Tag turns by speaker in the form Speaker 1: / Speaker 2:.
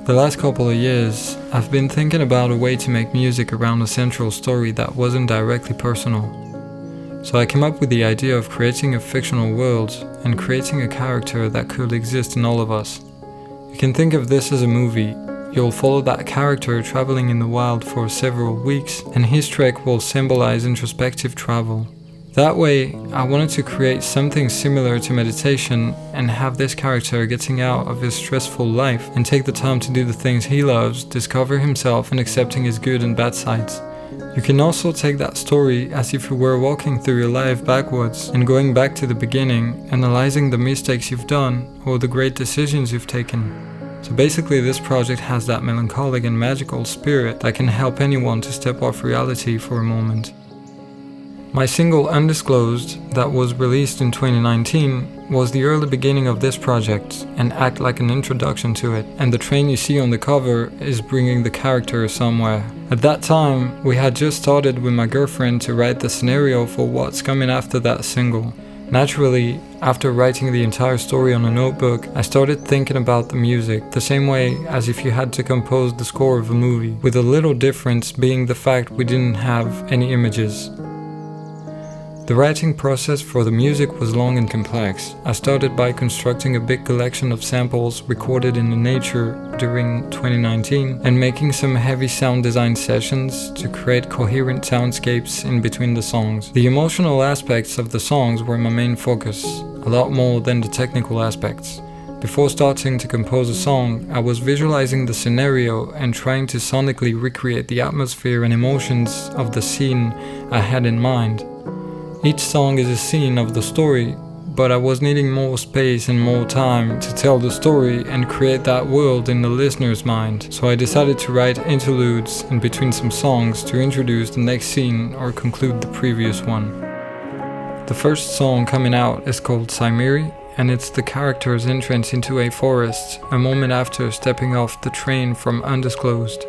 Speaker 1: The last couple of years, I've been thinking about a way to make music around a central story that wasn't directly personal. So I came up with the idea of creating a fictional world and creating a character that could exist in all of us. You can think of this as a movie. You'll follow that character traveling in the wild for several weeks, and his trek will symbolize introspective travel. That way, I wanted to create something similar to meditation and have this character getting out of his stressful life and take the time to do the things he loves, discover himself and accepting his good and bad sides. You can also take that story as if you were walking through your life backwards and going back to the beginning, analyzing the mistakes you've done or the great decisions you've taken. So basically this project has that melancholic and magical spirit that can help anyone to step off reality for a moment. My single Undisclosed, that was released in 2019, was the early beginning of this project and act like an introduction to it, and the train you see on the cover is bringing the character somewhere. At that time, we had just started with my girlfriend to write the scenario for what's coming after that single. Naturally, after writing the entire story on a notebook, I started thinking about the music, the same way as if you had to compose the score of a movie, with a little difference being the fact we didn't have any images. The writing process for the music was long and complex. I started by constructing a big collection of samples recorded in the nature during 2019 and making some heavy sound design sessions to create coherent soundscapes in between the songs. The emotional aspects of the songs were my main focus, a lot more than the technical aspects. Before starting to compose a song, I was visualizing the scenario and trying to sonically recreate the atmosphere and emotions of the scene I had in mind. Each song is a scene of the story, but I was needing more space and more time to tell the story and create that world in the listener's mind, so I decided to write interludes in between some songs to introduce the next scene or conclude the previous one. The first song coming out is called Cymeri, and it's the character's entrance into a forest, a moment after stepping off the train from Undisclosed.